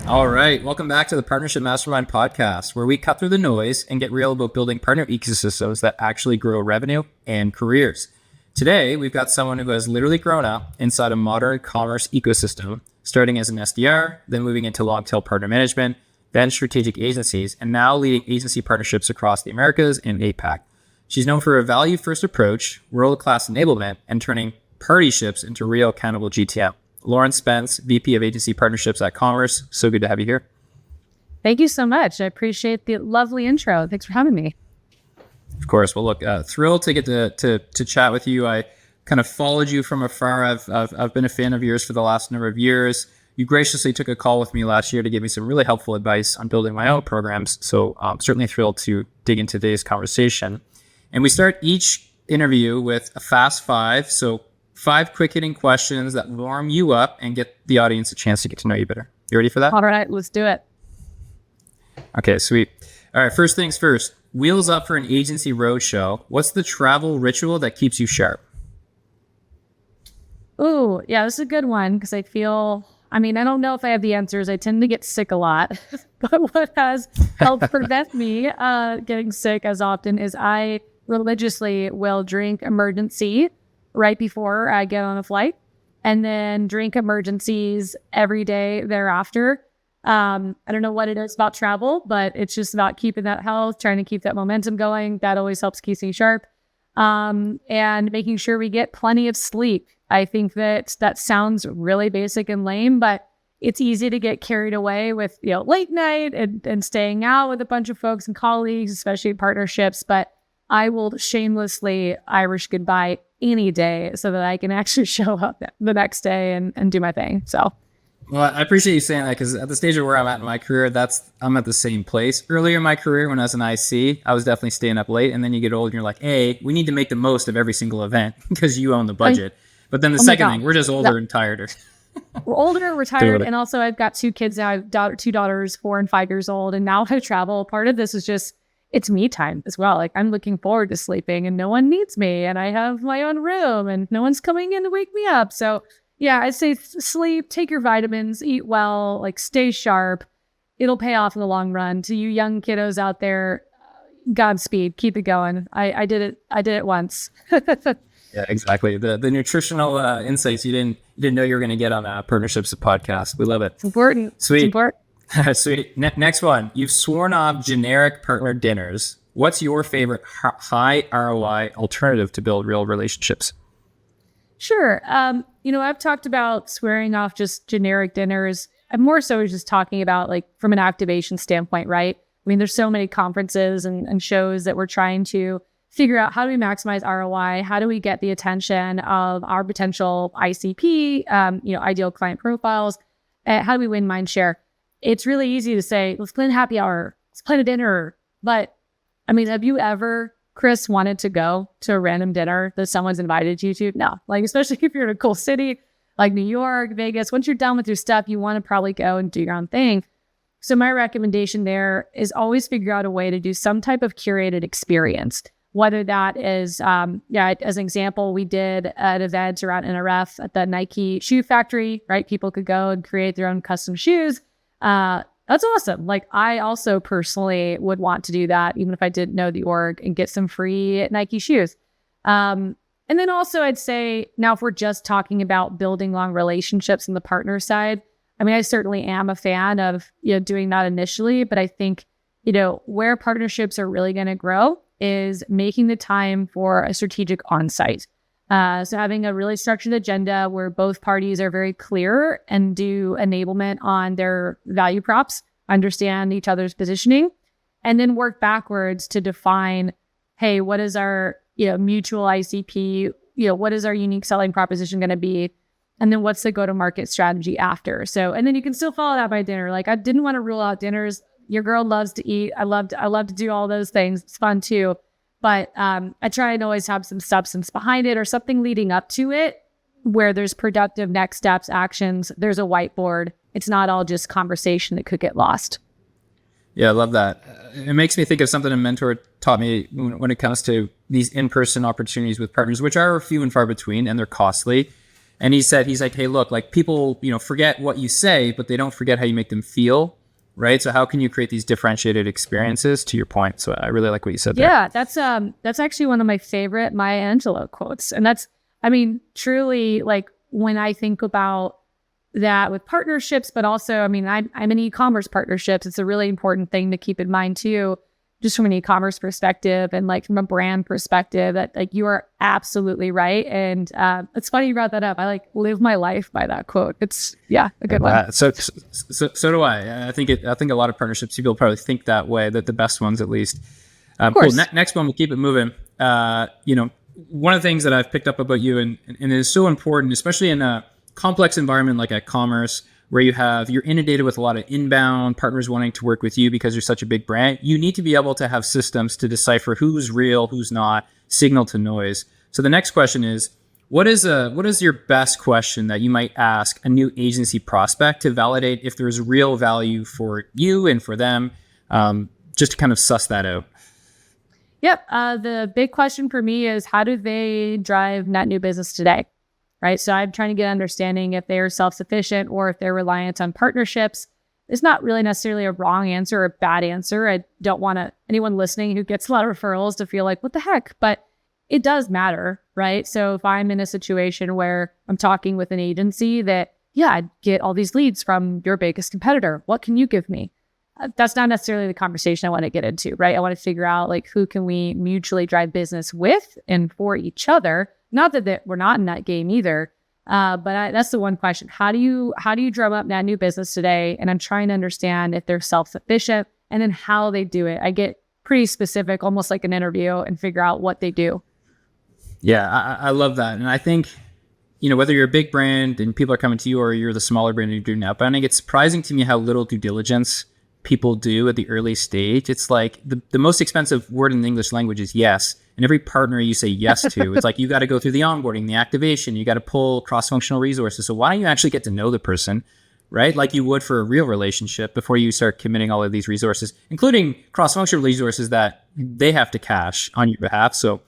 All right. Welcome back to the Partnership Mastermind Podcast, where we cut through the noise and get real about building partner ecosystems that actually grow revenue and careers. Today, we've got someone who has literally grown up inside a modern commerce ecosystem, starting as an SDR, then moving into long-tail partner management, then strategic agencies, and now leading agency partnerships across the Americas and APAC. She's known for a value-first approach, world-class enablement, and turning partnerships into real accountable GTM. Lauryn Spence, VP of Agency Partnerships at Commerce. So good to have you here. Thank you so much. I appreciate the lovely intro. Thanks for having me. Of course. Well, look, thrilled to get to chat with you. I kind of followed you from afar. I've been a fan of yours for the last number of years. You graciously took a call with me last year to give me some really helpful advice on building my own programs. So I'm certainly thrilled to dig into today's conversation. And we start each interview with a fast five. So 5 quick hitting questions that warm you up and get the audience a chance to get to know you better. You ready for that? All right, let's do it. Okay, sweet. All right, first things first. Wheels up for an agency roadshow. What's the travel ritual that keeps you sharp? Ooh, yeah, this is a good one because I don't know if I have the answers. I tend to get sick a lot. But what has helped prevent me getting sick as often is I religiously will drink emergency right before I get on a flight, and then drink emergencies every day thereafter. I don't know what it is about travel, but it's just about keeping that health, trying to keep that momentum going. That always helps keep me sharp. And making sure we get plenty of sleep. I think that sounds really basic and lame, but it's easy to get carried away with, late night and staying out with a bunch of folks and colleagues, especially partnerships. But I will shamelessly Irish goodbye any day so that I can actually show up the next day and do my thing. So, well, I appreciate you saying that because at the stage of where I'm at in my career, I'm at the same place. Earlier in my career, when I was an IC, I was definitely staying up late. And then you get old and you're like, hey, we need to make the most of every single event because you own the budget. But then the second thing, we're just older and tireder. We're older, we're tired. And also I've got 2 kids now. I have 2 daughters, 4 and 5 years old. And now I travel. Part of this is just, it's me time as well. Like I'm looking forward to sleeping and no one needs me and I have my own room and no one's coming in to wake me up. So yeah, I'd say sleep, take your vitamins, eat well, like stay sharp. It'll pay off in the long run. To you young kiddos out there, Godspeed, keep it going. I did it once. Yeah, exactly. The nutritional insights you didn't know you were going to get on Partnerships Podcast. We love it. It's important. Sweet. It's important. Sweet. Next one. You've sworn off generic partner dinners. What's your favorite high ROI alternative to build real relationships? Sure. I've talked about swearing off just generic dinners. I'm more so just talking about like from an activation standpoint, right? I mean, there's so many conferences and shows that we're trying to figure out how do we maximize ROI? How do we get the attention of our potential ICP, ideal client profiles? How do we win mind share? It's really easy to say, let's plan a happy hour, let's plan a dinner. But I mean, have you ever, Chris, wanted to go to a random dinner that someone's invited you to? No, like, especially if you're in a cool city like New York, Vegas, once you're done with your stuff, you want to probably go and do your own thing. So my recommendation there is always figure out a way to do some type of curated experience. Whether that is, as an example, we did an event around NRF at the Nike shoe factory, right? People could go and create their own custom shoes. That's awesome. Like I also personally would want to do that, even if I didn't know the org, and get some free Nike shoes. And then also I'd say now, if we're just talking about building long relationships on the partner side, I mean, I certainly am a fan of, doing that initially, but I think, where partnerships are really going to grow is making the time for a strategic onsite. So having a really structured agenda where both parties are very clear and do enablement on their value props, understand each other's positioning, and then work backwards to define, hey, what is our mutual ICP? What is our unique selling proposition going to be? And then what's the go-to-market strategy after? So, and then you can still follow that by dinner. Like I didn't want to rule out dinners. Your girl loves to eat. I love to do all those things. It's fun too. But I try and always have some substance behind it or something leading up to it where there's productive next steps, actions. There's a whiteboard. It's not all just conversation that could get lost. Yeah, I love that. It makes me think of something a mentor taught me when it comes to these in-person opportunities with partners, which are few and far between and they're costly. And he's like, hey, look, like people, forget what you say, but they don't forget how you make them feel. Right. So how can you create these differentiated experiences, to your point? So I really like what you said there. Yeah, that's actually one of my favorite Maya Angelou quotes. And truly, like, when I think about that with partnerships, but also, I'm in e-commerce partnerships. It's a really important thing to keep in mind too, just from an e-commerce perspective and like from a brand perspective, that like you are absolutely right. And it's funny you brought that up. I like live my life by that quote. It's a good one. So do I. I think a lot of partnerships people probably think that way, that the best ones at least. Cool. Next one, we'll keep it moving. One of the things that I've picked up about you and it is so important, especially in a complex environment like e-commerce, where you're inundated with a lot of inbound partners wanting to work with you because you're such a big brand. You need to be able to have systems to decipher who's real, who's not, signal to noise. So the next question is, what is your best question that you might ask a new agency prospect to validate if there's real value for you and for them, just to kind of suss that out? Yep. The big question for me is, how do they drive net new business today? Right. So I'm trying to get understanding if they are self-sufficient or if they're reliant on partnerships. It's not really necessarily a wrong answer or a bad answer. I don't want anyone listening who gets a lot of referrals to feel like, what the heck? But it does matter, right? So if I'm in a situation where I'm talking with an agency that, I get all these leads from your biggest competitor, what can you give me? That's not necessarily the conversation I want to get into, right? I want to figure out like, who can we mutually drive business with and for each other? Not that we're not in that game either, but that's the one question. How do you drum up net new business today? And I'm trying to understand if they're self-sufficient and then how they do it. I get pretty specific, almost like an interview, and figure out what they do. Yeah, I love that. And I think, whether you're a big brand and people are coming to you or you're the smaller brand and you're doing outbound, it's surprising to me how little due diligence people do at the early stage. It's like the most expensive word in the English language is yes. And every partner you say yes to, it's like you got to go through the onboarding, the activation, you got to pull cross-functional resources. So why don't you actually get to know the person, right? Like you would for a real relationship before you start committing all of these resources, including cross-functional resources that they have to cash on your behalf. So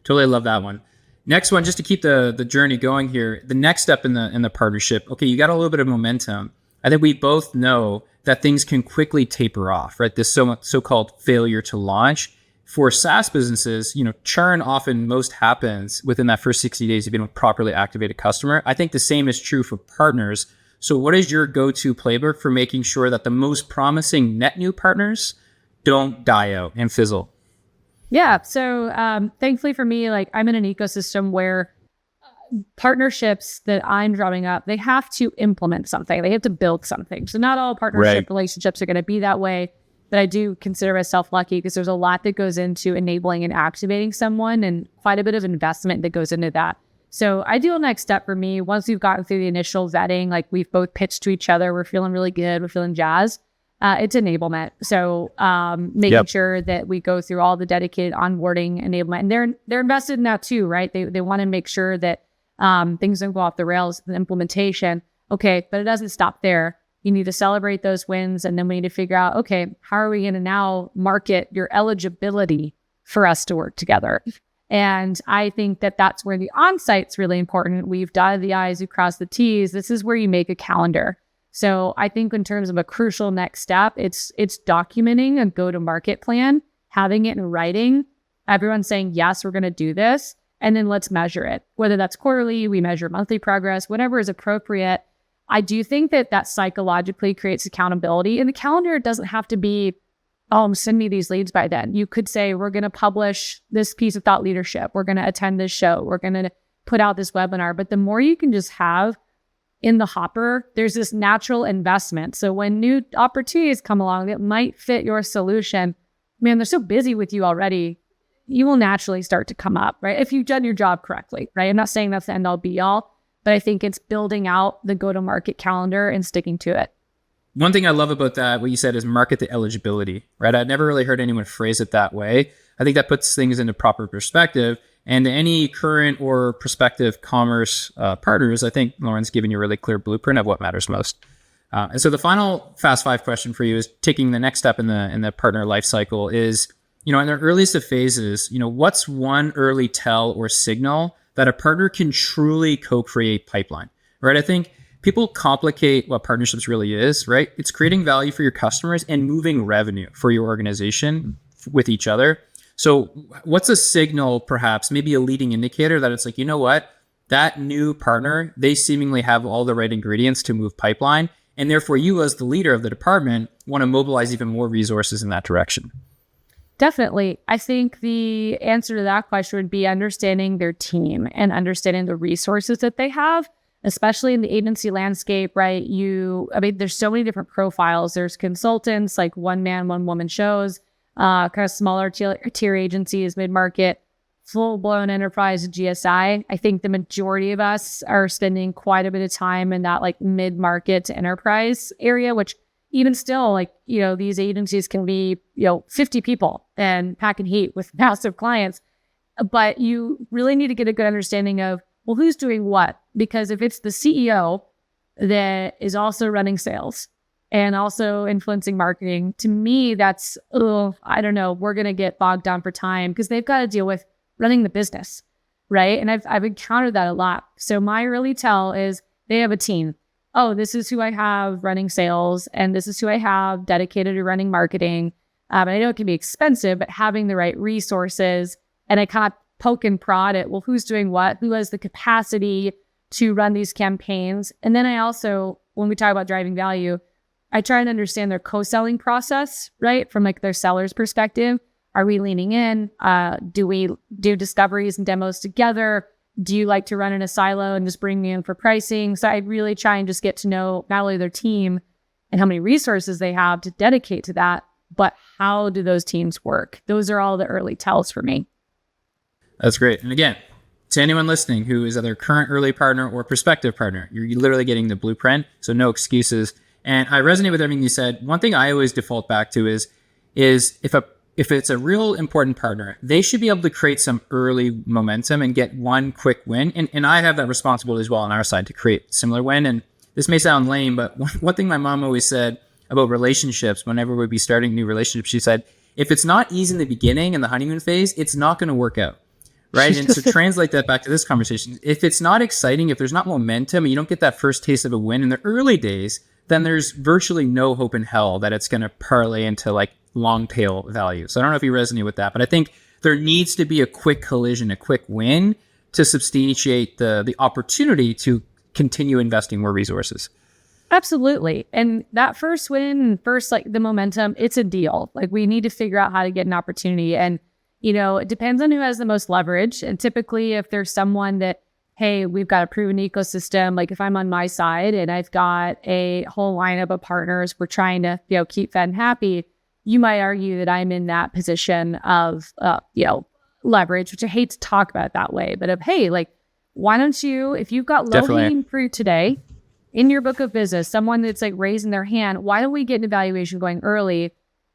totally love that one. Next one, just to keep the journey going here, the next step in the partnership. Okay, you got a little bit of momentum. I think we both know that things can quickly taper off, right? This so-called failure to launch. For SaaS businesses, churn often most happens within that first 60 days of being a properly activated customer. I think the same is true for partners. So what is your go-to playbook for making sure that the most promising net new partners don't die out and fizzle? Yeah. So thankfully for me, like I'm in an ecosystem where partnerships that I'm drumming up, they have to implement something. They have to build something. So not all partnership relationships are going to be that way. But I do consider myself lucky because there's a lot that goes into enabling and activating someone and quite a bit of investment that goes into that. So ideal next step for me, once we've gotten through the initial vetting, like we've both pitched to each other, we're feeling really good, we're feeling jazzed, it's enablement. So making sure that we go through all the dedicated onboarding enablement. And they're invested in that too, right? They want to make sure that things don't go off the rails with the implementation. Okay, but it doesn't stop there. You need to celebrate those wins, and then we need to figure out, okay, how are we going to now market your eligibility for us to work together? And I think that that's where the on-site's really important. We've dotted the I's, we've crossed the T's. This is where you make a calendar. So I think in terms of a crucial next step, it's documenting a go-to-market plan, having it in writing, everyone saying, yes, we're going to do this, and then let's measure it. Whether that's quarterly, we measure monthly progress, whatever is appropriate. I do think that psychologically creates accountability. And the calendar doesn't have to be, send me these leads by then. You could say, we're going to publish this piece of thought leadership. We're going to attend this show. We're going to put out this webinar. But the more you can just have in the hopper, there's this natural investment. So when new opportunities come along that might fit your solution, man, they're so busy with you already, you will naturally start to come up, right? If you've done your job correctly, right? I'm not saying that's the end all be all, but I think it's building out the go-to-market calendar and sticking to it. One thing I love about that, what you said, is market the eligibility, right? I've never really heard anyone phrase it that way. I think that puts things into proper perspective. And any current or prospective commerce partners, I think Lauryn's given you a really clear blueprint of what matters most. And so the final Fast Five question for you is taking the next step in the partner life cycle is, in their earliest of phases, what's one early tell or signal that a partner can truly co-create pipeline, right? I think people complicate what partnerships really is, right? It's creating value for your customers and moving revenue for your organization with each other. So what's a signal, perhaps, maybe a leading indicator that it's like, you know what, that new partner, they seemingly have all the right ingredients to move pipeline. And therefore you as the leader of the department want to mobilize even more resources in that direction. Definitely. I think the answer to that question would be understanding their team and understanding the resources that they have, especially in the agency landscape, right? There's so many different profiles. There's consultants, like one man, one woman shows, kind of smaller tier agencies, mid-market, full-blown enterprise GSI. I think the majority of us are spending quite a bit of time in that like mid-market to enterprise area, which even still, like, these agencies can be, 50 people and pack and heat with massive clients. But you really need to get a good understanding of, well, who's doing what? Because if it's the CEO that is also running sales and also influencing marketing, to me, that's, I don't know, we're going to get bogged down for time because they've got to deal with running the business, right? And I've encountered that a lot. So my early tell is they have a team. Oh, this is who I have running sales, and this is who I have dedicated to running marketing. And I know it can be expensive, but having the right resources, and I kind of poke and prod at, well, who's doing what? Who has the capacity to run these campaigns? And then I also, when we talk about driving value, I try and understand their co-selling process, right? From like their seller's perspective. Are we leaning in? Do we do discoveries and demos together? Do you like to run in a silo and just bring me in for pricing? So I really try and just get to know not only their team and how many resources they have to dedicate to that, but how do those teams work? Those are all the early tells for me. That's great. And again, to anyone listening who is either current early partner or prospective partner, you're literally getting the blueprint. So no excuses. And I resonate with everything you said. One thing I always default back to is if it's a real important partner, they should be able to create some early momentum and get one quick win. And I have that responsibility as well on our side to create similar win. And this may sound lame, but one thing my mom always said about relationships, whenever we'd be starting new relationships, she said, if it's not easy in the beginning, in the honeymoon phase, it's not going to work out. Right. And to translate that back to this conversation, if it's not exciting, if there's not momentum and you don't get that first taste of a win in the early days, then there's virtually no hope in hell that it's going to parlay into like long tail value. So I don't know if you resonate with that, but I think there needs to be a quick collision, a quick win to substantiate the opportunity to continue investing more resources. Absolutely. And that first win, like the momentum, it's a deal. Like we need to figure out how to get an opportunity. And, it depends on who has the most leverage. And typically if there's someone that, hey, we've got a proven ecosystem, like if I'm on my side and I've got a whole lineup of partners, we're trying to, keep fed and happy, you might argue that I'm in that position of, leverage, which I hate to talk about it that way, but hey, like, why don't you, if you've got low-hanging fruit today in your book of business, someone that's like raising their hand, why don't we get an evaluation going early?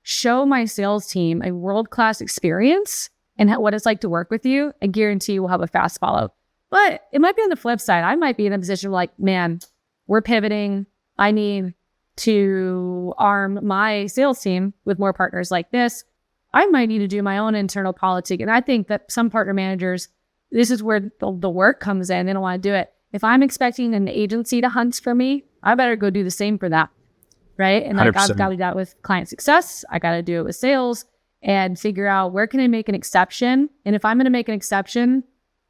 Show my sales team a world-class experience and what it's like to work with you. I guarantee you we'll have a fast follow. But it might be on the flip side. I might be in a position like, man, we're pivoting. I need to arm my sales team with more partners like this. I might need to do my own internal politic. And I think that some partner managers, this is where the work comes in. They don't want to do it. If I'm expecting an agency to hunt for me, I better go do the same for that. Right. And like 100%. I've got to do that with client success. I got to do it with sales and figure out where can I make an exception. And if I'm going to make an exception,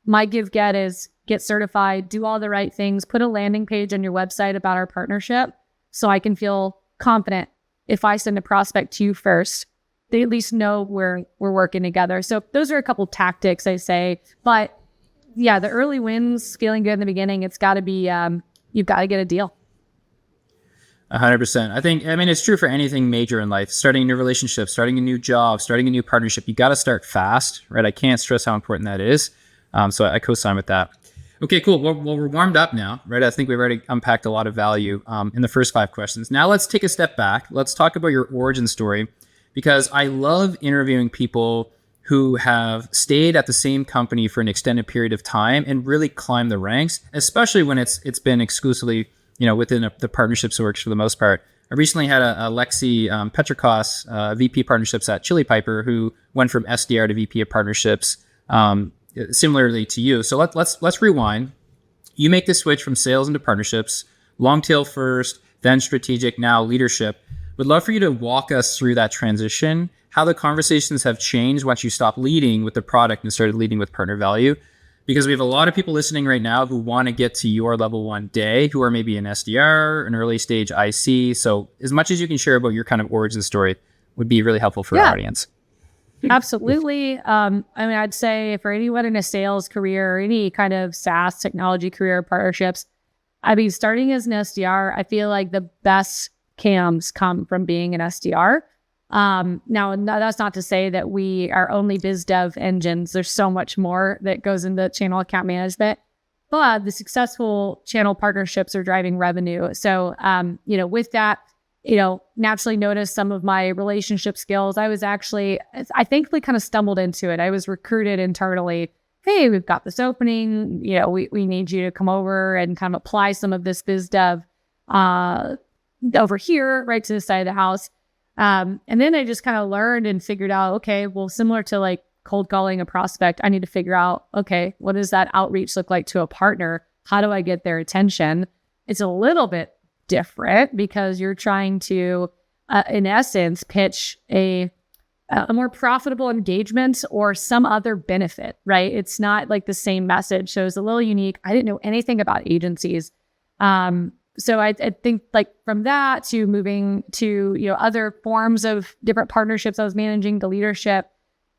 my get is get certified, do all the right things, put a landing page on your website about our partnership so I can feel confident if I send a prospect to you first, they at least know we're working together. So those are a couple tactics I say. But yeah, the early wins, feeling good in the beginning, it's got to be, you've got to get a deal. 100%. I mean, it's true for anything major in life. Starting a new relationship, starting a new job, starting a new partnership, you got to start fast, right? I can't stress how important that is. So I co-sign with that. Okay, cool. Well, we're warmed up now, right? I think we've already unpacked a lot of value in the first 5 questions. Now let's take a step back. Let's talk about your origin story, because I love interviewing people who have stayed at the same company for an extended period of time and really climbed the ranks, especially when it's been exclusively within the partnerships orgs for the most part. I recently had a Lexi Petrikos, VP partnerships at Chili Piper, who went from SDR to VP of partnerships. similarly to you. So let's rewind. You make the switch from sales into partnerships, long tail first, then strategic, now leadership. Would love for you to walk us through that transition, how the conversations have changed once you stopped leading with the product and started leading with partner value. Because we have a lot of people listening right now who want to get to your level one day, who are maybe an SDR, an early stage IC. So as much as you can share about your kind of origin story would be really helpful for our audience. Absolutely. I'd say for anyone in a sales career or any kind of SaaS technology career partnerships, starting as an SDR, I feel like the best CAMs come from being an SDR. Now, that's not to say that we are only biz dev engines. There's so much more that goes into channel account management, but the successful channel partnerships are driving revenue. So, with that, naturally noticed some of my relationship skills. I thankfully kind of stumbled into it. I was recruited internally. Hey, we've got this opening. We need you to come over and kind of apply some of this biz dev, over here, right to the side of the house. And then I just kind of learned and figured out, okay, well, similar to like cold calling a prospect, I need to figure out, okay, what does that outreach look like to a partner? How do I get their attention? It's a little bit different because you're trying to, in essence, pitch a more profitable engagement or some other benefit, right? It's not like the same message. So it's a little unique. I didn't know anything about agencies. So I think like from that to moving to, other forms of different partnerships I was managing, the leadership,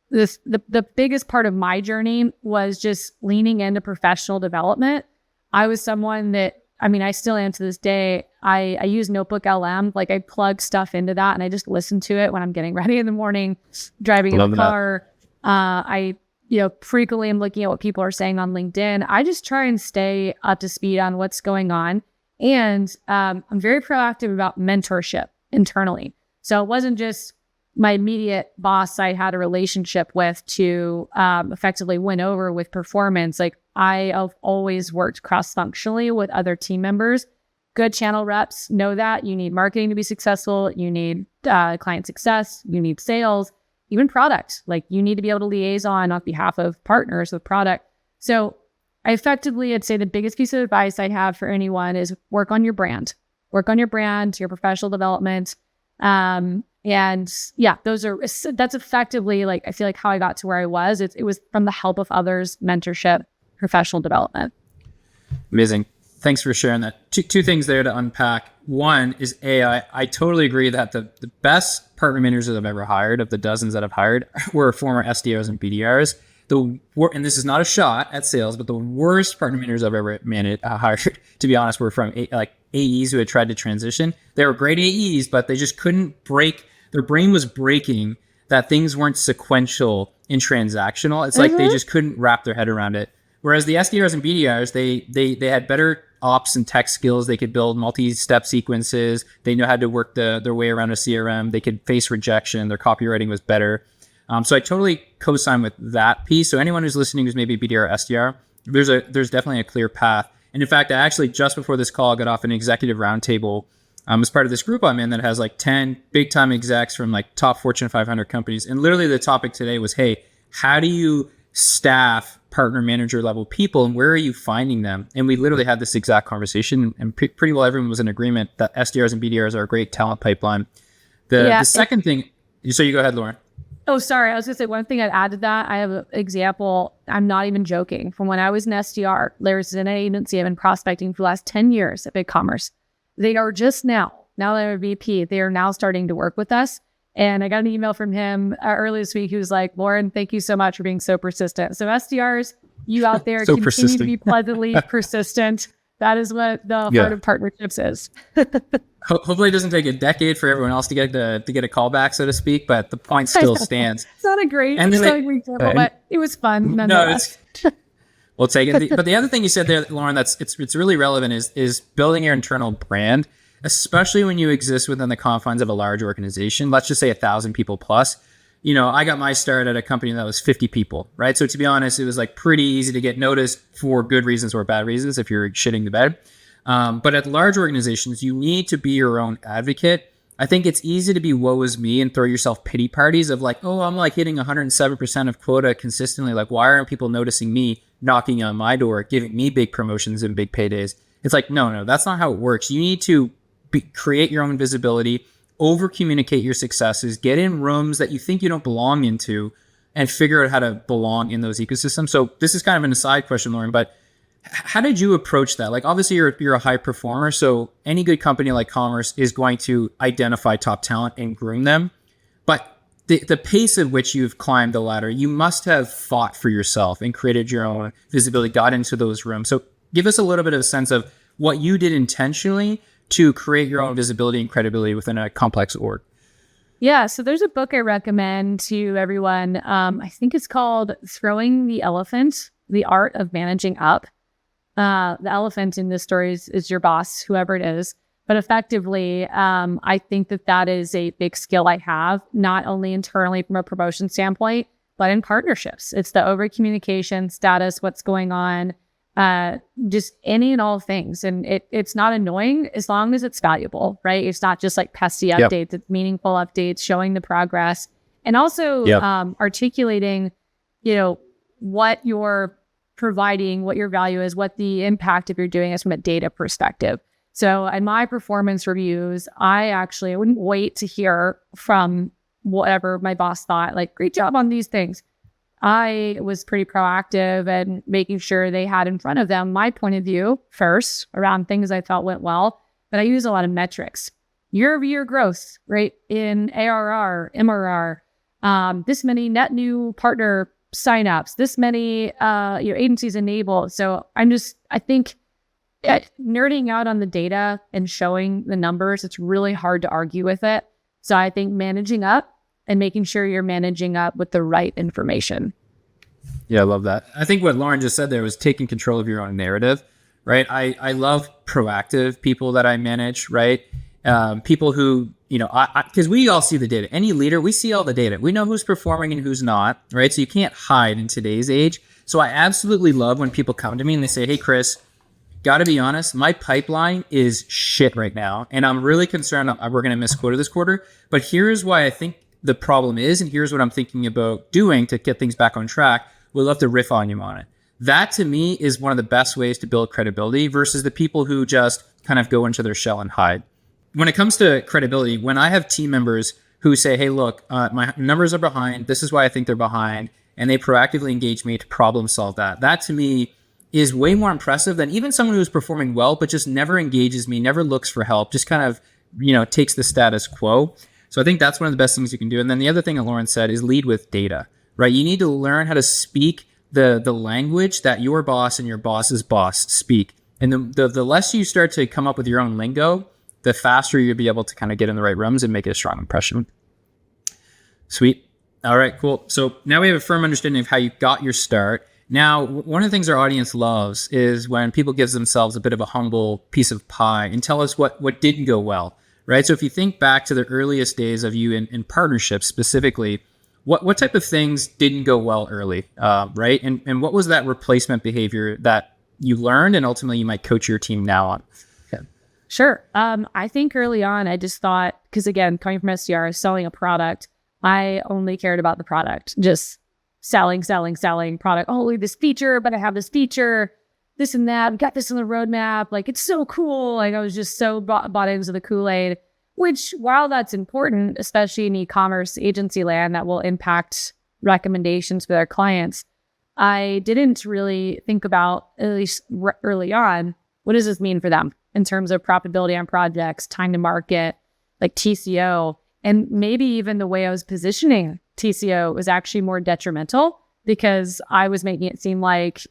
the biggest part of my journey was just leaning into professional development. I was someone that, I still am to this day. I use Notebook LM. Like I plug stuff into that and I just listen to it when I'm getting ready in the morning, driving in the car. I frequently am looking at what people are saying on LinkedIn. I just try and stay up to speed on what's going on. And I'm very proactive about mentorship internally. So it wasn't just my immediate boss I had a relationship with to effectively win over with performance. Like I have always worked cross-functionally with other team members. Good channel reps know that you need marketing to be successful. You need client success. You need sales, even product. Like you need to be able to liaison on behalf of partners with product. So I'd say the biggest piece of advice I have for anyone is work on your brand, your professional development. That's effectively like, I feel like how I got to where I was. It was from the help of others, mentorship, professional development. Amazing. Thanks for sharing that. Two things there to unpack. One is I totally agree that the best partner managers that I've ever hired, of the dozens that I've hired, were former SDRs and BDRs. And this is not a shot at sales, but the worst partner managers I've ever hired, to be honest, were from AEs who had tried to transition. They were great AEs, but they just couldn't break. Their brain was breaking that things weren't sequential and transactional. It's like they just couldn't wrap their head around it. Whereas the SDRs and BDRs, they had better ops and tech skills. They could build multi-step sequences. They know how to work their way around a CRM. They could face rejection. Their copywriting was better. So I totally co-sign with that piece. So anyone who's listening who's maybe BDR or SDR, there's definitely a clear path. And in fact, I actually just before this call got off an executive roundtable as part of this group I'm in that has like 10 big time execs from like top Fortune 500 companies. And literally the topic today was, hey, how do you staff partner manager level people and where are you finding them? And we literally had this exact conversation and pretty well everyone was in agreement that SDRs and BDRs are a great talent pipeline. The second thing, so you go ahead, Lauren. Oh, sorry. I was going to say one thing I'd add to that. I have an example. I'm not even joking. From when I was an SDR, there's an agency I've been prospecting for the last 10 years at BigCommerce. They are just now they're a VP, they are now starting to work with us. And I got an email from him earlier this week. He was like, Lauren, thank you so much for being so persistent. So SDRs, you out there continue to be pleasantly persistent. That is what the heart of partnerships is. Hopefully it doesn't take a decade for everyone else to get a call back, so to speak, but the point still stands. It's not a great example, but it was fun nonetheless. We'll take it. But the other thing you said there, Lauren, it's really relevant is building your internal brand, especially when you exist within the confines of a large organization. Let's just say 1,000 people plus. I got my start at a company that was 50 people, right? So to be honest, it was like pretty easy to get noticed for good reasons or bad reasons if you're shitting the bed. But at large organizations, you need to be your own advocate. I think it's easy to be woe is me and throw yourself pity parties of like, oh, I'm like hitting 107% of quota consistently. Like, why aren't people noticing me, knocking on my door, giving me big promotions and big paydays? It's like, no, that's not how it works. You need to create your own visibility, over communicate your successes, get in rooms that you think you don't belong into, and figure out how to belong in those ecosystems. So this is kind of an aside question, Lauryn, but how did you approach that? Like, obviously you're a high performer. So any good company like Commerce is going to identify top talent and groom them. But the pace at which you've climbed the ladder, you must have fought for yourself and created your own visibility, got into those rooms. So give us a little bit of a sense of what you did intentionally to create your own visibility and credibility within a complex org. Yeah, so there's a book I recommend to everyone. I think it's called Throwing the Elephant, The Art of Managing Up. The elephant in this story is your boss, whoever it is. But effectively, I think that is a big skill I have, not only internally from a promotion standpoint, but in partnerships. It's the over communication status, what's going on, just any and all things. And it's not annoying as long as it's valuable, right? It's not just like pesty updates, it's meaningful updates, showing the progress, and also articulating, what you're providing, what your value is, what the impact of you're doing is from a data perspective. So in my performance reviews, I wouldn't wait to hear from whatever my boss thought, like, great job on these things. I was pretty proactive and making sure they had in front of them my point of view first around things I felt went well. But I use a lot of metrics, year-over-year growth, right? In ARR, MRR, this many net new partner signups, this many agencies enabled. So I think nerding out on the data and showing the numbers, it's really hard to argue with it. So I think managing up and making sure you're managing up with the right information. Yeah, I love that. I think what Lauryn just said there was taking control of your own narrative, right? I love proactive people that I manage, right? People who, because we all see the data. Any leader, we see all the data. We know who's performing and who's not, right? So you can't hide in today's age. So I absolutely love when people come to me and they say, hey, Chris, got to be honest, my pipeline is shit right now. And I'm really concerned we're going to miss quota this quarter. But here's why I think the problem is, and here's what I'm thinking about doing to get things back on track. We'd love to riff on you on it. That to me is one of the best ways to build credibility versus the people who just kind of go into their shell and hide. When it comes to credibility, when I have team members who say, hey, look, my numbers are behind, this is why I think they're behind, and they proactively engage me to problem solve that to me is way more impressive than even someone who's performing well, but just never engages me, never looks for help, just kind of, takes the status quo. So I think that's one of the best things you can do. And then the other thing that Lauryn said is lead with data, right? You need to learn how to speak the language that your boss and your boss's boss speak. And the less you start to come up with your own lingo, the faster you'll be able to kind of get in the right rooms and make a strong impression. Sweet. All right, cool. So now we have a firm understanding of how you got your start. Now, one of the things our audience loves is when people give themselves a bit of a humble piece of pie and tell us what didn't go well, right? So if you think back to the earliest days of you in partnerships specifically, what type of things didn't go well early, right? And what was that replacement behavior that you learned and ultimately you might coach your team now on? Okay. Sure. I think early on, I just thought, because again, coming from SDR, selling a product, I only cared about the product, just selling product. Oh, this feature, but I have this feature, this and that. We got this on the roadmap. Like, it's so cool. Like, I was just so bought into the Kool-Aid, which, while that's important, especially in e-commerce agency land that will impact recommendations for their clients, I didn't really think about, at least early on, what does this mean for them in terms of profitability on projects, time to market, like TCO, and maybe even the way I was positioning TCO was actually more detrimental because I was making it seem like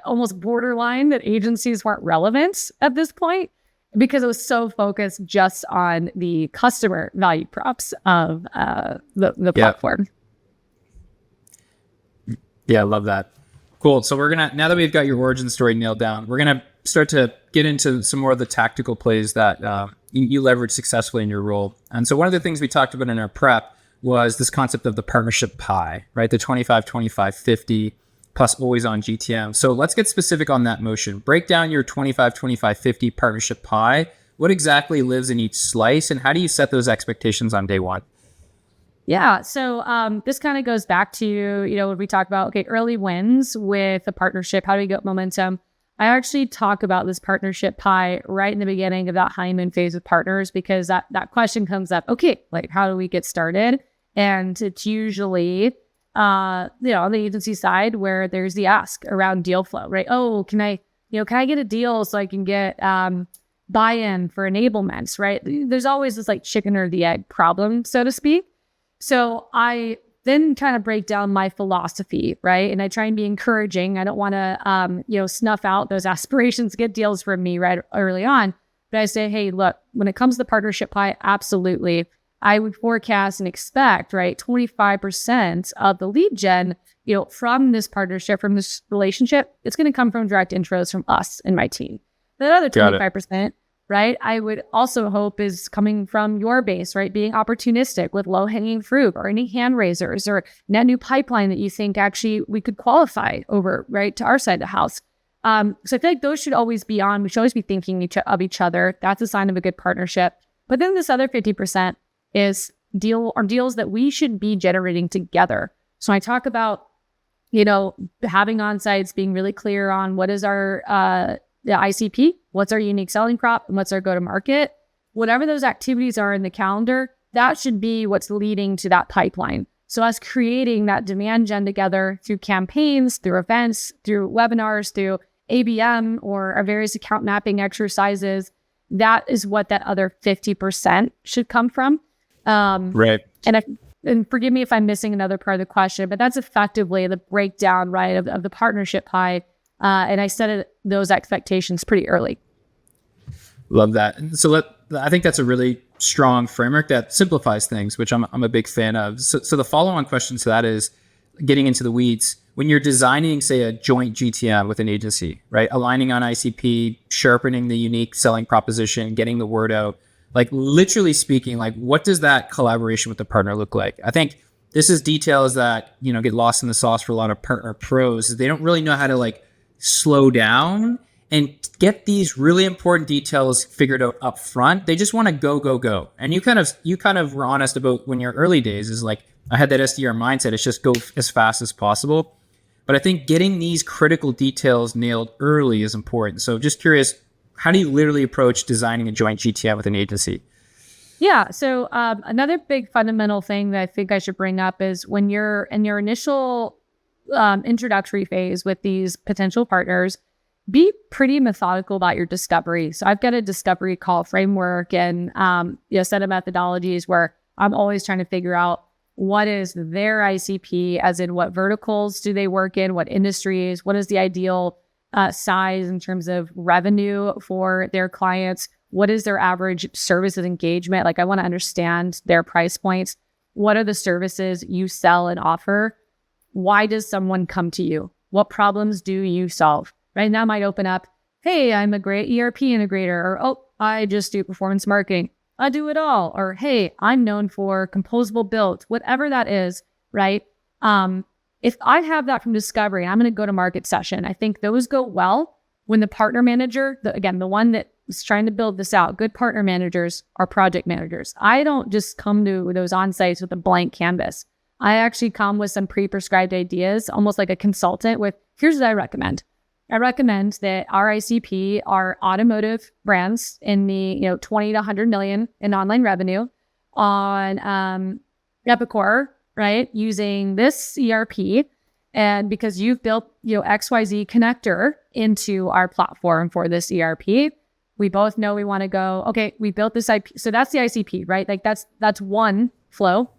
almost borderline that agencies weren't relevant at this point because it was so focused just on the customer value props of the platform. Yeah, I love that. Cool. So now that we've got your origin story nailed down, we're going to start to get into some more of the tactical plays that you leverage successfully in your role. And so one of the things we talked about in our prep was this concept of the partnership pie, right? The 25, 25, 50 plus always on GTM. So let's get specific on that motion. Break down your 25, 25, 50 partnership pie. what exactly lives in each slice, and how do you set those expectations on day one? Yeah. So this kind of goes back to, when we talk about, okay, early wins with a partnership, how do we get momentum? I actually talk about this partnership pie right in the beginning of that honeymoon phase with partners, because that question comes up, okay, like how do we get started? And it's usually, on the agency side where there's the ask around deal flow, right? Oh, can I get a deal so I can get buy-in for enablements, right? There's always this like chicken or the egg problem, so to speak. So I then kind of break down my philosophy, right? And I try and be encouraging. I don't want to, snuff out those aspirations, get deals from me right early on. But I say, hey, look, when it comes to the partnership pie, absolutely. I would forecast and expect, right, 25% of the lead gen, from this partnership, from this relationship, it's going to come from direct intros from us and my team. That other 25%, right, I would also hope is coming from your base, right? Being opportunistic with low-hanging fruit or any hand raisers or net new pipeline that you think actually we could qualify over, right, to our side of the house. So I feel like those should always be on. We should always be thinking of each other. That's a sign of a good partnership. But then this other 50% is deals that we should be generating together. So I talk about, having on-sites, being really clear on what is our the ICP, what's our unique selling prop, and what's our go-to-market. Whatever those activities are in the calendar, that should be what's leading to that pipeline. So us creating that demand gen together through campaigns, through events, through webinars, through ABM or our various account mapping exercises, that is what that other 50% should come from. Right. And forgive me if I'm missing another part of the question, but that's effectively the breakdown, right, of the partnership pie. And I set those expectations pretty early. Love that. So I think that's a really strong framework that simplifies things, which I'm a big fan of. So the follow-on question to that is getting into the weeds. When you're designing, say, a joint GTM with an agency, right? Aligning on ICP, sharpening the unique selling proposition, getting the word out, like literally speaking, like what does that collaboration with the partner look like? I think this is details that, get lost in the sauce for a lot of partner pros. They don't really know how to like slow down and get these really important details figured out up front. They just want to go. And you kind of were honest about when your early days is like, I had that SDR mindset. It's just go as fast as possible. But I think getting these critical details nailed early is important. So just curious, how do you literally approach designing a joint GTM with an agency? Yeah. So another big fundamental thing that I think I should bring up is when you're in your initial introductory phase with these potential partners, be pretty methodical about your discovery. So I've got a discovery call framework and set of methodologies where I'm always trying to figure out what is their ICP, as in what verticals do they work in, what industries, what is the ideal size in terms of revenue for their clients, what is their average services engagement? Like I want to understand their price points. What are the services you sell and offer? Why does someone come to you? What problems do you solve? Right now might open up, hey, I'm a great ERP integrator, or, oh, I just do performance marketing. I do it all. Or, hey, I'm known for composable builds, whatever that is, right? If I have that from discovery, and I'm going to go to market session, I think those go well when the partner manager, the one that is trying to build this out, good partner managers are project managers. I don't just come to those on-sites with a blank canvas. I actually come with some pre-prescribed ideas, almost like a consultant with, here's what I recommend. I recommend that our ICP are automotive brands in the 20 to 100 million in online revenue on Epicor, right? Using this ERP, and because you've built XYZ connector into our platform for this ERP, we both know we want to go. Okay, we built this IP, so that's the ICP, right? Like that's one flow.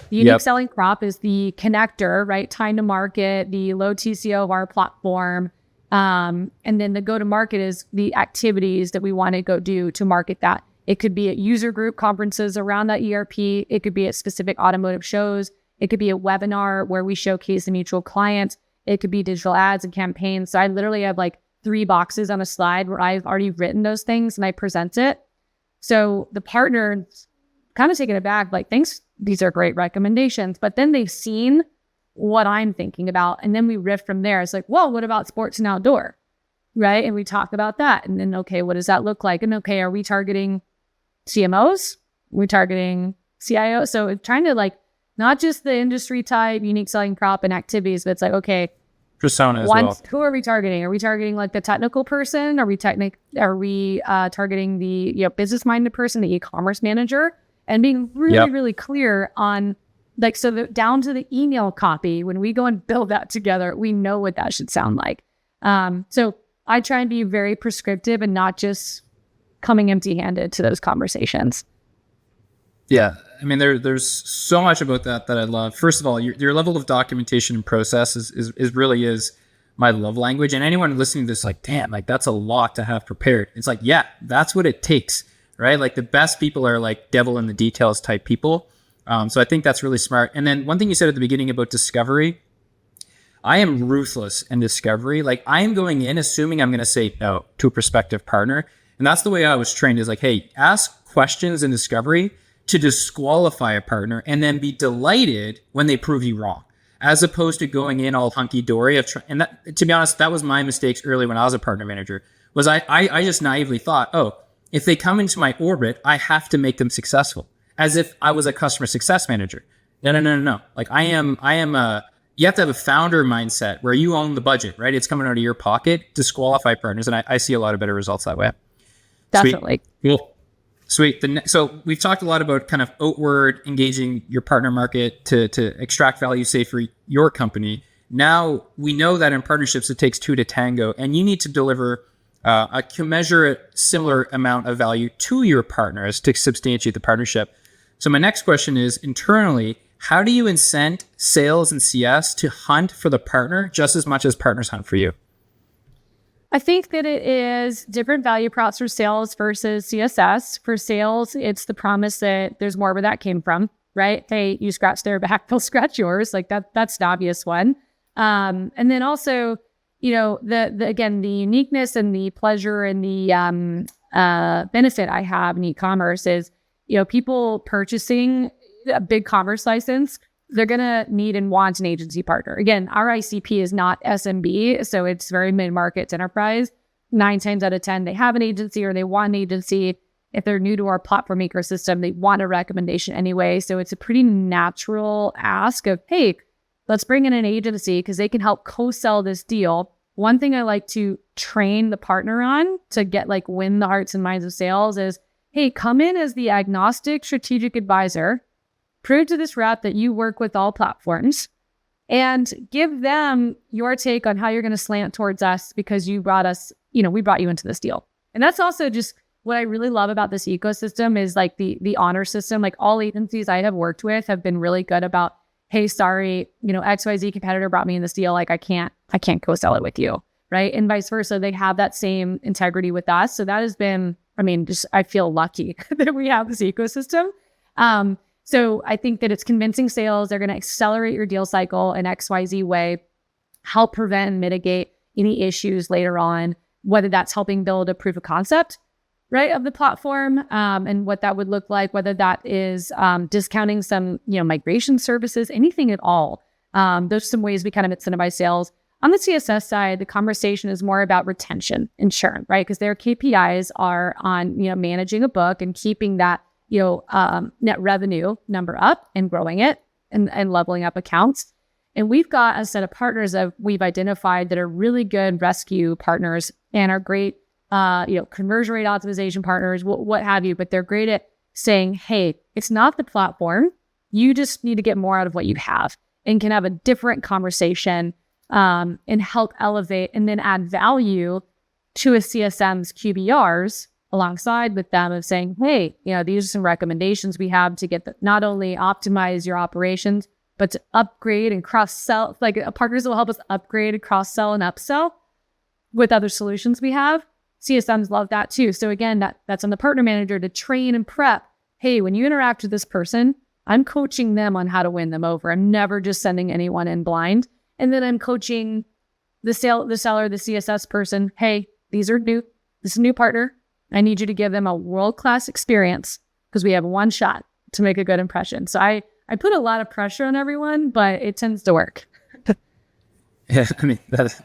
The unique selling prop is the connector, right? Time to market, the low TCO of our platform. And then the go-to-market is the activities that we want to go do to market that. It could be at user group conferences around that ERP. It could be at specific automotive shows. It could be a webinar where we showcase a mutual client. It could be digital ads and campaigns. So I literally have like 3 boxes on a slide where I've already written those things and I present it. So the partner kind of taken aback, like, thanks, these are great recommendations. But then they've seen what I'm thinking about. And then we riff from there. It's like, well, what about sports and outdoor? right? And we talk about that. And then, okay, what does that look like? And okay, are we targeting CMOs? We're targeting CIOs. So trying to like, not just the industry type, unique selling prop and activities, but it's like, okay, persona as well. Who are we targeting? Are we targeting like the technical person? Are we targeting the business minded person, the e-commerce manager, and being really, really clear on like, so that down to the email copy, when we go and build that together, we know what that should sound like. So I try and be very prescriptive and not just coming empty handed to those conversations. Yeah. I mean, there's so much about that I love. First of all, your level of documentation and process is really my love language. And anyone listening to this, like, damn, like that's a lot to have prepared. It's like, yeah, that's what it takes, right? Like the best people are like devil in the details type people. So I think that's really smart. And then one thing you said at the beginning about discovery, I am ruthless in discovery. Like I am going in assuming I'm going to say no to a prospective partner. And that's the way I was trained is like, hey, ask questions in discovery to disqualify a partner and then be delighted when they prove you wrong, as opposed to going in all hunky-dory. And that, to be honest, that was my mistakes early when I was a partner manager, was I just naively thought, oh, if they come into my orbit, I have to make them successful, as if I was a customer success manager. No. Like you have to have a founder mindset where you own the budget, right? It's coming out of your pocket, disqualify partners. And I see a lot of better results that way. Definitely. Sweet. Cool. Sweet. So we've talked a lot about kind of outward engaging your partner market to extract value, say, for your company. Now we know that in partnerships, it takes two to tango, and you need to deliver a commensurate similar amount of value to your partners to substantiate the partnership. So my next question is, internally, how do you incent sales and CS to hunt for the partner just as much as partners hunt for you? I think that it is different value props for sales versus CSS. For sales, it's the promise that there's more where that came from, right? Hey, you scratch their back, they'll scratch yours. Like that's the obvious one. And then also, the uniqueness and the pleasure and the benefit I have in e-commerce is, people purchasing a big commerce license, they're going to need and want an agency partner. Again, our ICP is not SMB, so it's very mid-market to enterprise. 9 times out of 10, they have an agency or they want an agency. If they're new to our platform ecosystem, they want a recommendation anyway. So it's a pretty natural ask of, hey, let's bring in an agency because they can help co-sell this deal. One thing I like to train the partner on to get win the hearts and minds of sales is, hey, come in as the agnostic strategic advisor. Prove to this rep that you work with all platforms and give them your take on how you're going to slant towards us because you brought us, we brought you into this deal. And that's also just what I really love about this ecosystem is the honor system. Like all agencies I have worked with have been really good about, hey, sorry, XYZ competitor brought me in this deal. Like I can't co-sell it with you. Right. And vice versa. They have that same integrity with us. So that has been, I feel lucky that we have this ecosystem. So I think that it's convincing sales. They're going to accelerate your deal cycle in XYZ way, help prevent and mitigate any issues later on, whether that's helping build a proof of concept, right, of the platform and what that would look like, whether that is discounting some, migration services, anything at all. Those are some ways we kind of incentivize sales. On the CSS side, the conversation is more about retention and churn, right? Because their KPIs are on, managing a book and keeping that net revenue number up and growing it and leveling up accounts. And we've got a set of partners that we've identified that are really good rescue partners and are great, conversion rate optimization partners, what have you, but they're great at saying, hey, it's not the platform. You just need to get more out of what you have and can have a different conversation and help elevate and then add value to a CSM's QBRs alongside with them of saying, hey, these are some recommendations we have to get not only optimize your operations, but to upgrade and cross-sell, partners that will help us upgrade and cross-sell and upsell with other solutions we have. CSMs love that too. So again, that's on the partner manager to train and prep. Hey, when you interact with this person, I'm coaching them on how to win them over. I'm never just sending anyone in blind. And then I'm coaching the seller, the CSS person. Hey, this is a new partner. I need you to give them a world-class experience because we have one shot to make a good impression. So I put a lot of pressure on everyone, but it tends to work. Yeah,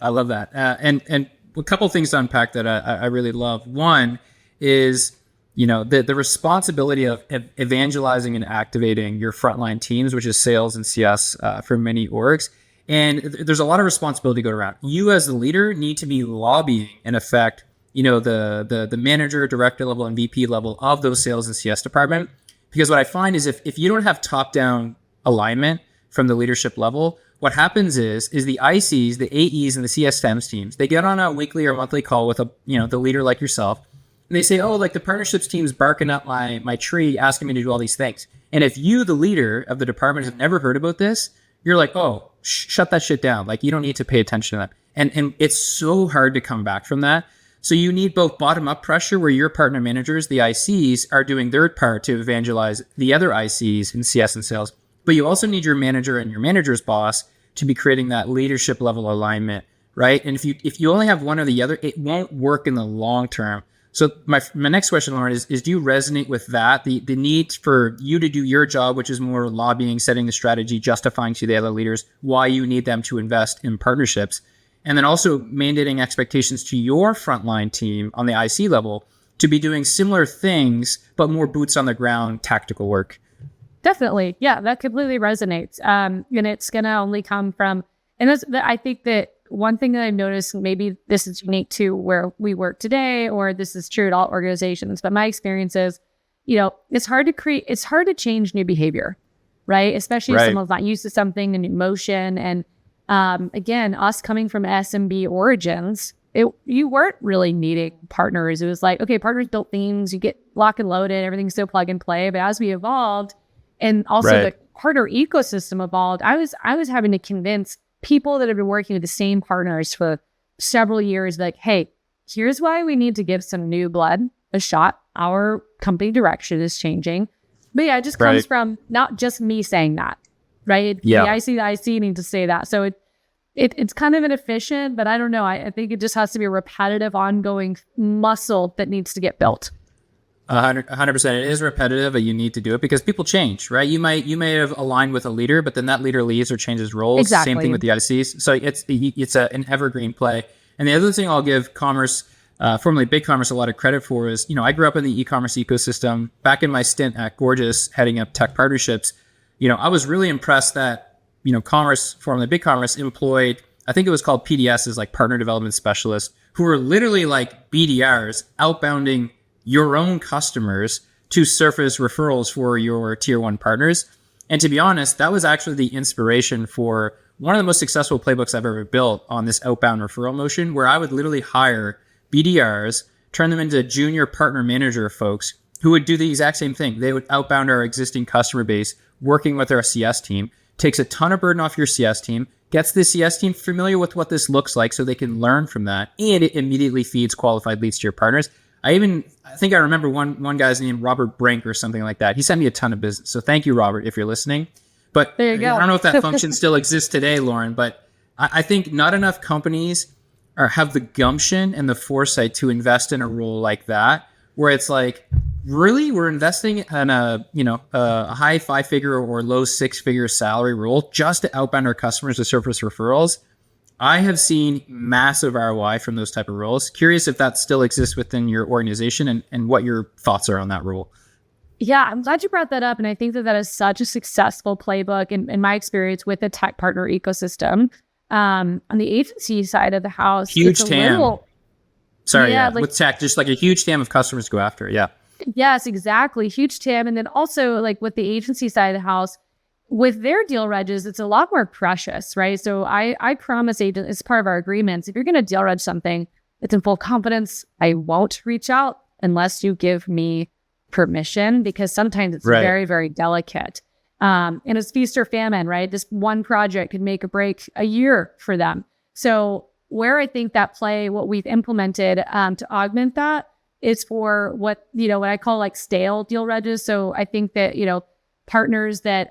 I love that. And a couple things to unpack that I really love. One is, the responsibility of evangelizing and activating your frontline teams, which is sales and CS for many orgs. And there's a lot of responsibility to go around. You as the leader need to be lobbying, in effect, the manager, director level, and VP level of those sales and CS department. Because what I find is if you don't have top-down alignment from the leadership level, what happens is the ICs, the AEs, and the CSMs teams, they get on a weekly or monthly call with the leader like yourself, and they say, oh, like the partnerships team's barking up my tree, asking me to do all these things. And if you, the leader of the department, have never heard about this, you're like, oh, shut that shit down. Like, you don't need to pay attention to that. And it's so hard to come back from that. So you need both bottom-up pressure where your partner managers, the ICs, are doing their part to evangelize the other ICs in CS and sales. But you also need your manager and your manager's boss to be creating that leadership level alignment, right? And if you only have one or the other, it won't work in the long term. So my next question, Lauryn, is do you resonate with that? The need for you to do your job, which is more lobbying, setting the strategy, justifying to the other leaders why you need them to invest in partnerships. And then also mandating expectations to your frontline team on the IC level to be doing similar things, but more boots on the ground tactical work. Definitely. Yeah, that completely resonates. And it's going to only come from, and I think that one thing that I've noticed, maybe this is unique to where we work today, or this is true at all organizations, but my experience is, it's hard to change new behavior, right? Especially if someone's not used to something, a new motion. And again, us coming from SMB origins, you weren't really needing partners. It was like, okay, partners built things, you get lock and loaded, everything's still plug and play. But as we evolved, and also the partner ecosystem evolved, I was having to convince people that have been working with the same partners for several years, like, hey, here's why we need to give some new blood a shot. Our company direction is changing. But yeah, it just comes from not just me saying that, right? Yeah. The IC need to say that. So it's kind of inefficient, but I don't know. I think it just has to be a repetitive, ongoing muscle that needs to get built. 100%. It is repetitive, but you need to do it because people change, right? You may have aligned with a leader, but then that leader leaves or changes roles. Exactly. Same thing with the ICs. So it's an evergreen play. And the other thing I'll give commerce, formerly Big Commerce, a lot of credit for is, I grew up in the e-commerce ecosystem. Back in my stint at Gorgeous, heading up tech partnerships, I was really impressed that, Commerce, formerly Big Commerce, employed, I think it was called PDSs, like partner development specialists, who were literally like BDRs outbounding your own customers to surface referrals for your tier one partners. And to be honest, that was actually the inspiration for one of the most successful playbooks I've ever built on this outbound referral motion, where I would literally hire BDRs, turn them into junior partner manager folks who would do the exact same thing. They would outbound our existing customer base, working with our CS team, takes a ton of burden off your CS team, gets the CS team familiar with what this looks like so they can learn from that, and it immediately feeds qualified leads to your partners. I think I remember one guy's name, Robert Brink or something like that. He sent me a ton of business. So thank you, Robert, if you're listening. But there you go. I don't know if that function still exists today, Lauryn, but I think not enough companies have the gumption and the foresight to invest in a role like that, where it's like, really, we're investing in a high 5-figure or low 6-figure salary role just to outbound our customers to surface referrals. I have seen massive ROI from those type of roles. Curious if that still exists within your organization and what your thoughts are on that role. Yeah, I'm glad you brought that up. And I think that is such a successful playbook in my experience with the tech partner ecosystem. On the agency side of the house, huge TAM. With tech, just like a huge TAM of customers to go after. Yeah. Yes, exactly. Huge TAM. And then also like with the agency side of the house, with their deal regs, it's a lot more precious, right? So I promise agents, it's part of our agreements, if you're going to deal reg something, it's in full confidence. I won't reach out unless you give me permission, because sometimes it's very, very delicate. And it's feast or famine, right? This one project could make or break a year for them. So where I think that what we've implemented to augment that is for what I call like stale deal regs. So I think that, partners that,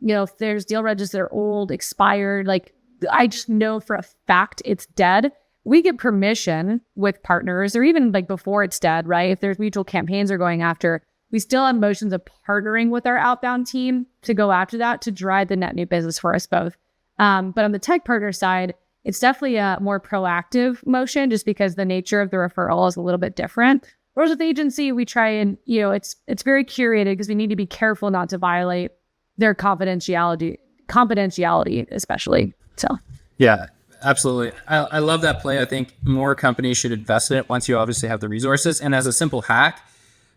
if there's deal regs that are old, expired, like I just know for a fact it's dead. We get permission with partners, or even like before it's dead, right? If there's mutual campaigns are going after, we still have motions of partnering with our outbound team to go after that, to drive the net new business for us both. But on the tech partner side, it's definitely a more proactive motion just because the nature of the referral is a little bit different. Whereas with agency, we try and, it's very curated because we need to be careful not to violate their confidentiality especially. So, yeah, absolutely. I love that play. I think more companies should invest in it once you obviously have the resources. And as a simple hack,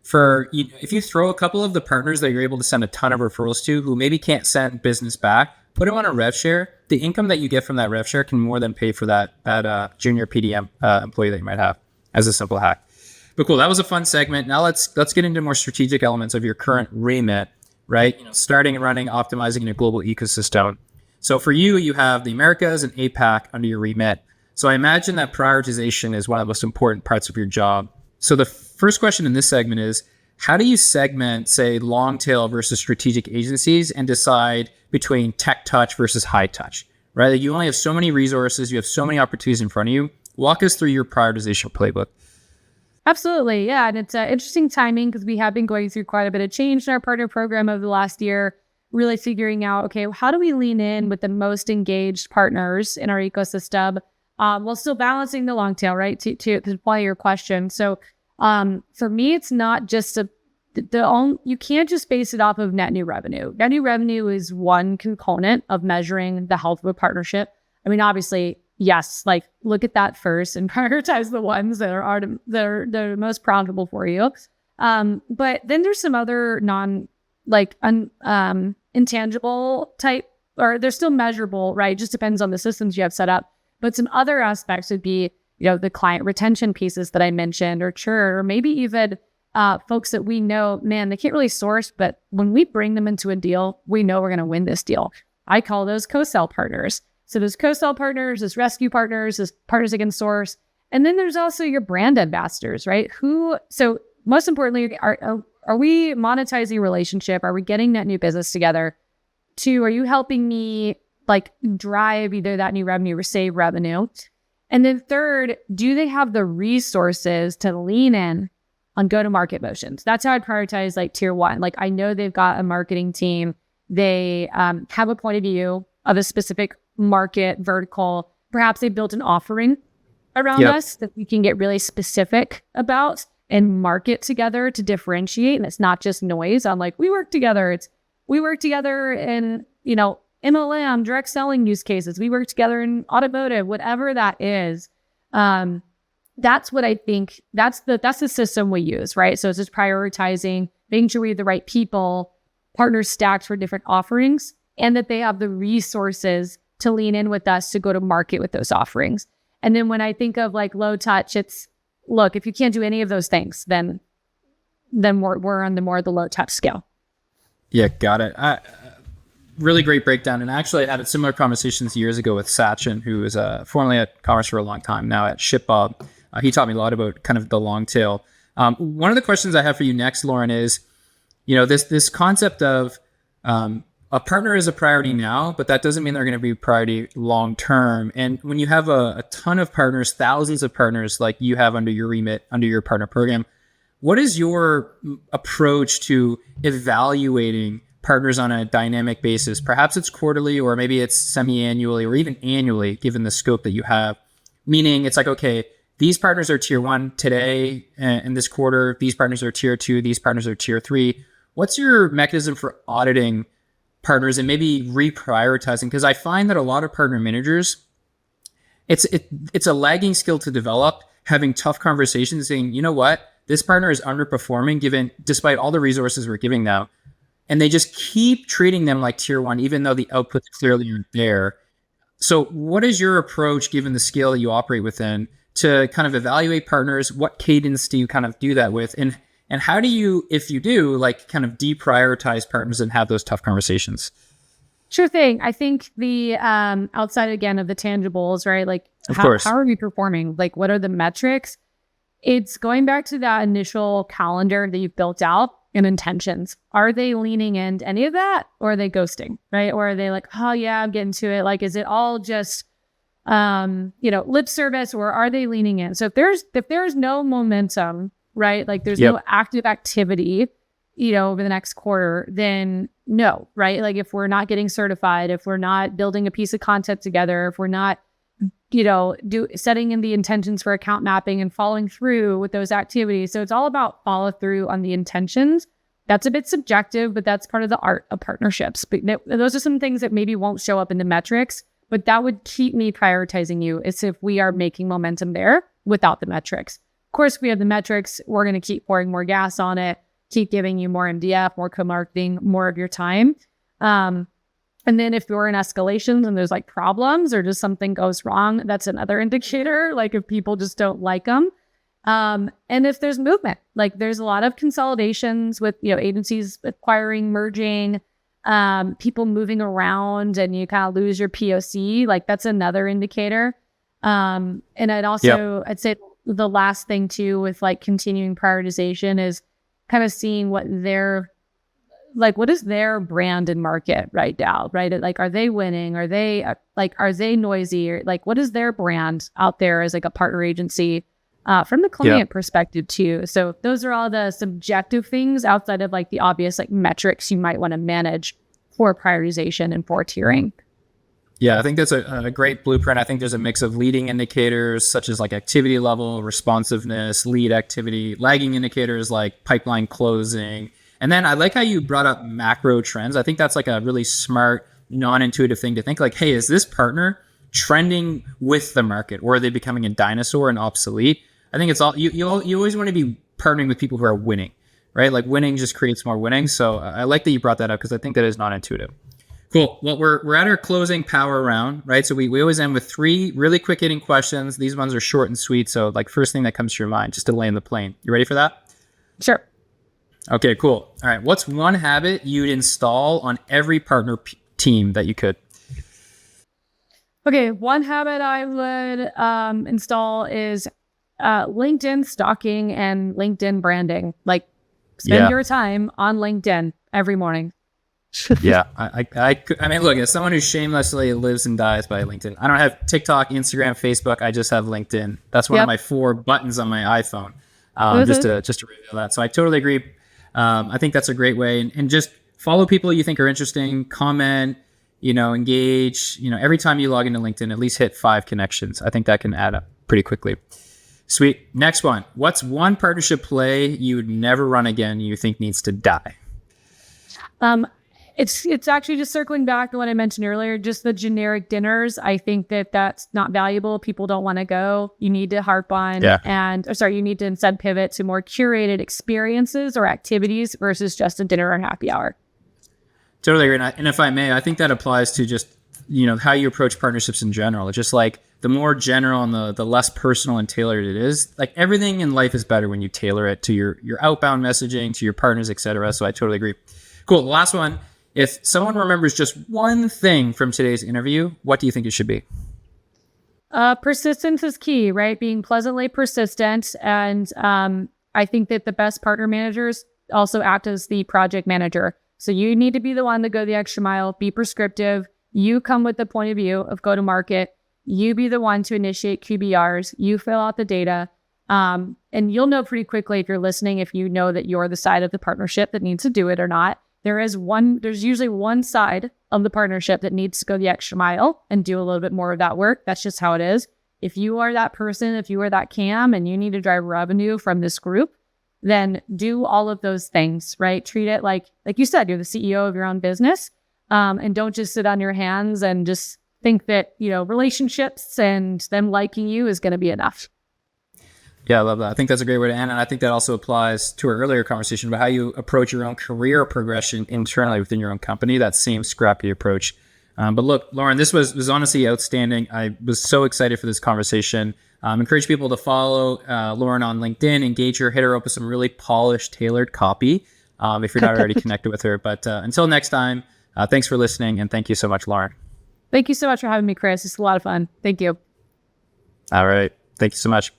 if you throw a couple of the partners that you're able to send a ton of referrals to who maybe can't send business back, put them on a rev share. The income that you get from that rev share can more than pay for that junior PDM employee that you might have, as a simple hack. But cool, that was a fun segment. Now let's get into more strategic elements of your current remit, right? Starting and running, optimizing a global ecosystem. So for you, you have the Americas and APAC under your remit. So I imagine that prioritization is one of the most important parts of your job. So the first question in this segment is, how do you segment, say, long tail versus strategic agencies and decide between tech touch versus high touch, right? You only have so many resources, you have so many opportunities in front of you. Walk us through your prioritization playbook. Absolutely. Yeah. And it's interesting timing because we have been going through quite a bit of change in our partner program over the last year, really figuring out, okay, how do we lean in with the most engaged partners in our ecosystem while still balancing the long tail, right? To apply your question. So for me, it's not just you can't just base it off of net new revenue. Net new revenue is one component of measuring the health of a partnership. I mean, obviously, yes, like look at that first and prioritize the ones that are the most profitable for you. But then there's some other intangible type, or they're still measurable, right? It just depends on the systems you have set up. But some other aspects would be, the client retention pieces that I mentioned, or churn, or maybe even folks that we know, man, they can't really source, but when we bring them into a deal, we know we're going to win this deal. I call those co-sell partners. So there's co-sell partners, there's rescue partners, there's partners that can source. And then there's also your brand ambassadors, right? So most importantly, are we monetizing a relationship? Are we getting that new business together? 2, are you helping me drive either that new revenue or save revenue? And then 3rd, do they have the resources to lean in on go-to-market motions? That's how I'd prioritize tier 1. I know they've got a marketing team. They have a point of view of a specific market vertical. Perhaps they built an offering around us that we can get really specific about and market together to differentiate. And it's not just noise on we work together. We work together in, MLM, direct selling use cases. We work together in automotive, whatever that is. That's what I think, that's the system we use, right? So it's just prioritizing, making sure we have the right people, partners stacked for different offerings, and that they have the resources to lean in with us to go to market with those offerings. And then when I think of low touch, it's, look, if you can't do any of those things, then we're on the low touch scale. Yeah, got it. Really great breakdown. And actually, I had similar conversations years ago with Sachin, who was formerly at Commerce for a long time, now at ShipBob. He taught me a lot about kind of the long tail. One of the questions I have for you next, Lauryn, is, this concept of a partner is a priority now, but that doesn't mean they're going to be a priority long term. And when you have a ton of partners, thousands of partners like you have under your remit, under your partner program, what is your approach to evaluating partners on a dynamic basis? Perhaps it's quarterly, or maybe it's semi-annually, or even annually, given the scope that you have. Meaning it's okay, these partners are tier 1 today in this quarter. These partners are tier 2. These partners are tier 3. What's your mechanism for auditing partners and maybe reprioritizing? Because I find that a lot of partner managers, it's a lagging skill to develop, having tough conversations saying, you know what, this partner is underperforming despite all the resources we're giving now. And they just keep treating them like tier 1, even though the outputs clearly aren't there. So what is your approach, given the scale that you operate within, to kind of evaluate partners? What cadence do you kind of do that with? And how do you, if you do, kind of deprioritize partners and have those tough conversations? Sure thing. I think the outside again of the tangibles, right? How are we performing? What are the metrics? It's going back to that initial calendar that you've built out and intentions. Are they leaning into any of that, or are they ghosting, right? Or are they oh yeah, I'm getting to it. Is it all just lip service, or are they leaning in? So if there's no momentum, right? There's no active activity, over the next quarter, then no, right? If we're not getting certified, if we're not building a piece of content together, if we're not setting in the intentions for account mapping and following through with those activities. So it's all about follow through on the intentions. That's a bit subjective, but that's part of the art of partnerships. But those are some things that maybe won't show up in the metrics, but that would keep me prioritizing you is if we are making momentum there without the metrics. Of course, if we have the metrics, we're going to keep pouring more gas on it, keep giving you more MDF, more co-marketing, more of your time. And then if you're in escalations and there's like problems or just something goes wrong, that's another indicator, like if people just don't like them. And if there's movement, like there's a lot of consolidations with, agencies acquiring, merging, people moving around and you kind of lose your POC, like that's another indicator. And I'd say the last thing too, with like continuing prioritization is kind of seeing what is their brand and market right now, right? Like, are they winning? Are they noisy? Or like, what is their brand out there as like a partner agency from the client perspective too? So those are all the subjective things outside of like the obvious like metrics you might want to manage for prioritization and for tiering. Yeah, I think that's a great blueprint. I think there's a mix of leading indicators such as like activity level, responsiveness, lead activity, lagging indicators like pipeline closing. And then I like how you brought up macro trends. I think that's like a really smart, non-intuitive thing to think like, hey, is this partner trending with the market or are they becoming a dinosaur and obsolete? I think it's all, you always want to be partnering with people who are winning, right? Like winning just creates more winning. So I like that you brought that up because I think that is non-intuitive. Cool. Well, we're at our closing power round, right? So we always end with 3 really quick hitting questions. These ones are short and sweet. So like first thing that comes to your mind, just to land the plane. You ready for that? Sure. Okay, cool. All right. What's one habit you'd install on every partner team that you could? Okay. One habit I would install is LinkedIn stalking and LinkedIn branding. Like spend your time on LinkedIn every morning. Yeah. I mean, look, as someone who shamelessly lives and dies by LinkedIn, I don't have TikTok, Instagram, Facebook. I just have LinkedIn. That's one of my 4 buttons on my iPhone. Just to reveal that. So I totally agree. I think that's a great way, and just follow people you think are interesting, comment, engage, every time you log into LinkedIn, at least hit 5 connections. I think that can add up pretty quickly. Sweet. Next one. What's one partnership play you would never run again you think needs to die? It's actually just circling back to what I mentioned earlier, just the generic dinners. I think that's not valuable. People don't want to go. You need to harp on you need to instead pivot to more curated experiences or activities versus just a dinner or happy hour. Totally agree. And if I may, I think that applies to just, how you approach partnerships in general. It's just like the more general and the less personal and tailored it is, like everything in life is better when you tailor it to your outbound messaging, to your partners, etc. So I totally agree. Cool. The last one. If someone remembers just one thing from today's interview, what do you think it should be? Persistence is key, right? Being pleasantly persistent. And I think that the best partner managers also act as the project manager. So you need to be the one to go the extra mile, be prescriptive. You come with the point of view of go to market. You be the one to initiate QBRs. You fill out the data. And you'll know pretty quickly if you're listening, if you know that you're the side of the partnership that needs to do it or not. There's usually one side of the partnership that needs to go the extra mile and do a little bit more of that work. That's just how it is. If you are that person, if you are that CAM and you need to drive revenue from this group, then do all of those things, right? Treat it like you said, you're the CEO of your own business. And don't just sit on your hands and just think that, relationships and them liking you is going to be enough. Yeah, I love that. I think that's a great way to end. And I think that also applies to our earlier conversation about how you approach your own career progression internally within your own company, that same scrappy approach. But look, Lauren, this was honestly outstanding. I was so excited for this conversation. Encourage people to follow Lauren on LinkedIn, engage her, hit her up with some really polished, tailored copy if you're not already connected with her. But until next time, thanks for listening. And thank you so much, Lauren. Thank you so much for having me, Chris. It's a lot of fun. Thank you. All right. Thank you so much.